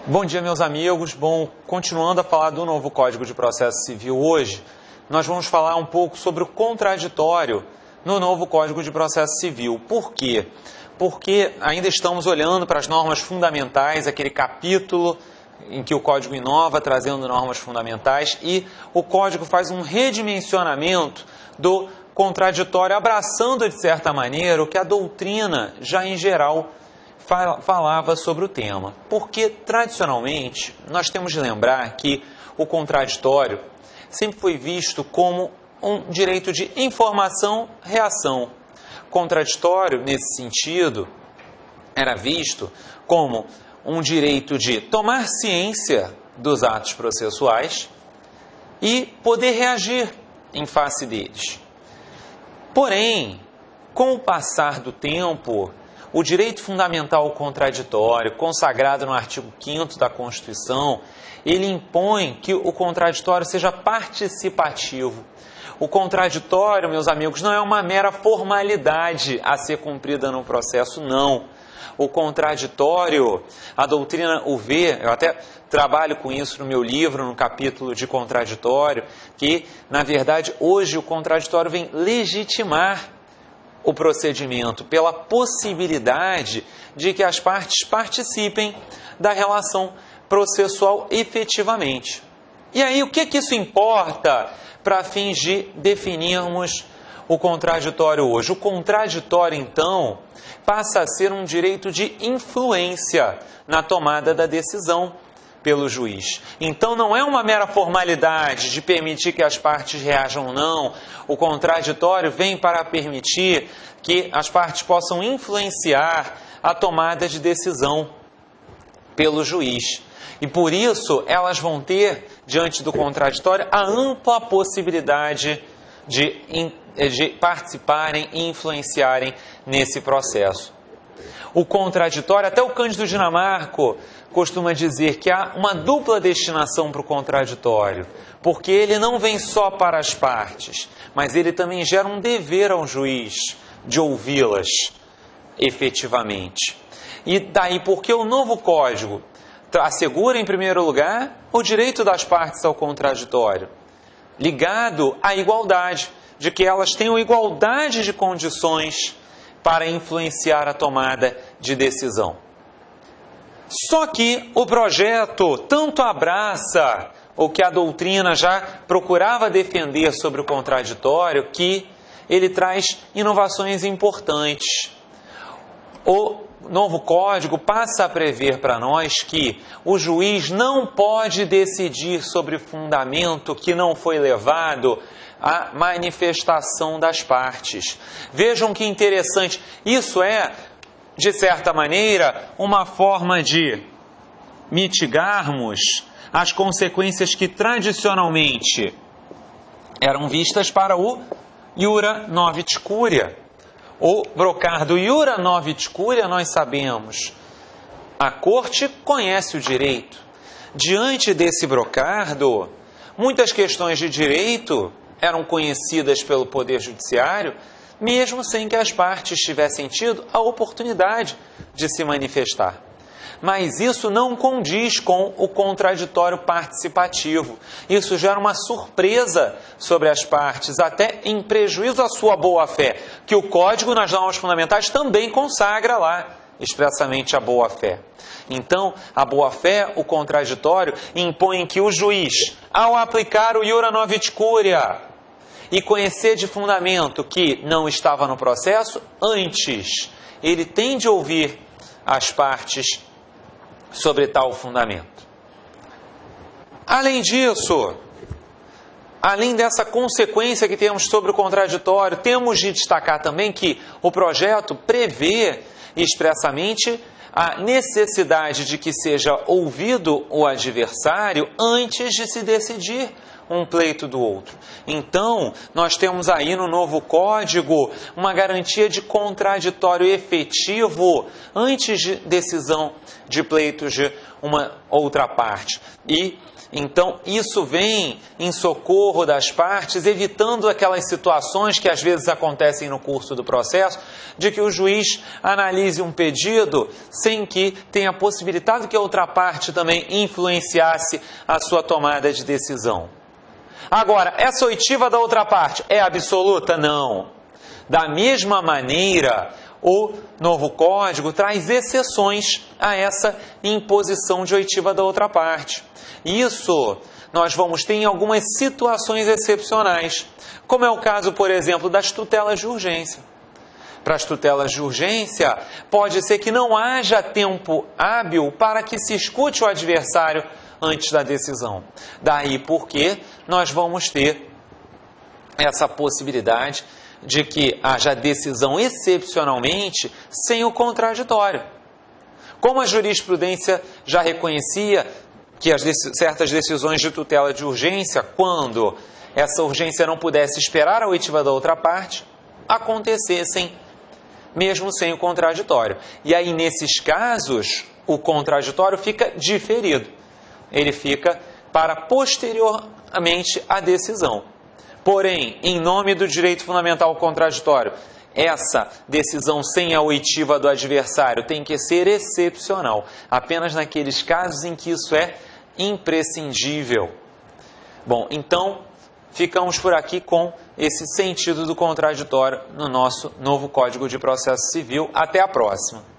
Bom dia, meus amigos. Bom, continuando a falar do novo Código de Processo Civil hoje, nós vamos falar um pouco sobre o contraditório no novo Código de Processo Civil. Por quê? Porque ainda estamos olhando para as normas fundamentais, aquele capítulo em que o Código inova, trazendo normas fundamentais, e o Código faz um redimensionamento do contraditório, abraçando, de certa maneira, o que a doutrina já em geral falava sobre o tema. Porque, tradicionalmente, nós temos de lembrar que o contraditório sempre foi visto como um direito de informação-reação. Contraditório, nesse sentido, era visto como um direito de tomar ciência dos atos processuais e poder reagir em face deles. Porém, com o passar do tempo, o direito fundamental ao contraditório, consagrado no artigo 5º da Constituição, ele impõe que o contraditório seja participativo. O contraditório, meus amigos, não é uma mera formalidade a ser cumprida no processo, não. O contraditório, a doutrina o vê, eu até trabalho com isso no meu livro, no capítulo de contraditório, que, na verdade, hoje o contraditório vem legitimar o procedimento pela possibilidade de que as partes participem da relação processual efetivamente. E aí, o que isso importa para fins de definirmos o contraditório hoje? O contraditório, então, passa a ser um direito de influência na tomada da decisão pelo juiz. Então, não é uma mera formalidade de permitir que as partes reajam ou não. O contraditório vem para permitir que as partes possam influenciar a tomada de decisão pelo juiz. E por isso, elas vão ter, diante do contraditório, a ampla possibilidade de participarem e influenciarem nesse processo. O contraditório, até o Cândido Dinamarco costuma dizer que há uma dupla destinação para o contraditório, porque ele não vem só para as partes, mas ele também gera um dever ao juiz de ouvi-las efetivamente. E daí porque o novo Código assegura, em primeiro lugar, o direito das partes ao contraditório, ligado à igualdade, de que elas tenham igualdade de condições para influenciar a tomada de decisão. Só que o projeto tanto abraça o que a doutrina já procurava defender sobre o contraditório, que ele traz inovações importantes. O novo Código passa a prever para nós que o juiz não pode decidir sobre fundamento que não foi levado à manifestação das partes. Vejam que interessante, isso é, de certa maneira, uma forma de mitigarmos as consequências que tradicionalmente eram vistas para o iura novit curia. O brocar do iura novit curia, nós sabemos, a corte conhece o direito. Diante desse brocardo, muitas questões de direito eram conhecidas pelo Poder Judiciário, mesmo sem que as partes tivessem tido a oportunidade de se manifestar. Mas isso não condiz com o contraditório participativo. Isso gera uma surpresa sobre as partes, até em prejuízo à sua boa-fé, que o Código, nas normas fundamentais, também consagra lá expressamente a boa-fé. Então, a boa-fé, o contraditório, impõe que o juiz, ao aplicar o iura novit curia e conhecer de fundamento que não estava no processo, antes ele tem de ouvir as partes sobre tal fundamento. Além disso, além dessa consequência que temos sobre o contraditório, temos de destacar também que o projeto prevê expressamente a necessidade de que seja ouvido o adversário antes de se decidir um pleito do outro. Então, nós temos aí no novo Código uma garantia de contraditório efetivo antes de decisão de pleitos de uma outra parte. E então, isso vem em socorro das partes, evitando aquelas situações que às vezes acontecem no curso do processo, de que o juiz analise um pedido sem que tenha possibilitado que a outra parte também influenciasse a sua tomada de decisão. Agora, essa oitiva da outra parte é absoluta? Não. Da mesma maneira, o novo Código traz exceções a essa imposição de oitiva da outra parte. Isso nós vamos ter em algumas situações excepcionais, como é o caso, por exemplo, das tutelas de urgência. Para as tutelas de urgência, pode ser que não haja tempo hábil para que se escute o adversário antes da decisão. Daí porque nós vamos ter essa possibilidade de que haja decisão excepcionalmente sem o contraditório. Como a jurisprudência já reconhecia que certas decisões de tutela de urgência, quando essa urgência não pudesse esperar a oitiva da outra parte, acontecessem mesmo sem o contraditório. E aí, nesses casos, o contraditório fica diferido. Ele fica para posteriormente à decisão. Porém, em nome do direito fundamental contraditório, essa decisão sem a oitiva do adversário tem que ser excepcional, apenas naqueles casos em que isso é imprescindível. Bom, então, ficamos por aqui com esse sentido do contraditório no nosso novo Código de Processo Civil. Até a próxima!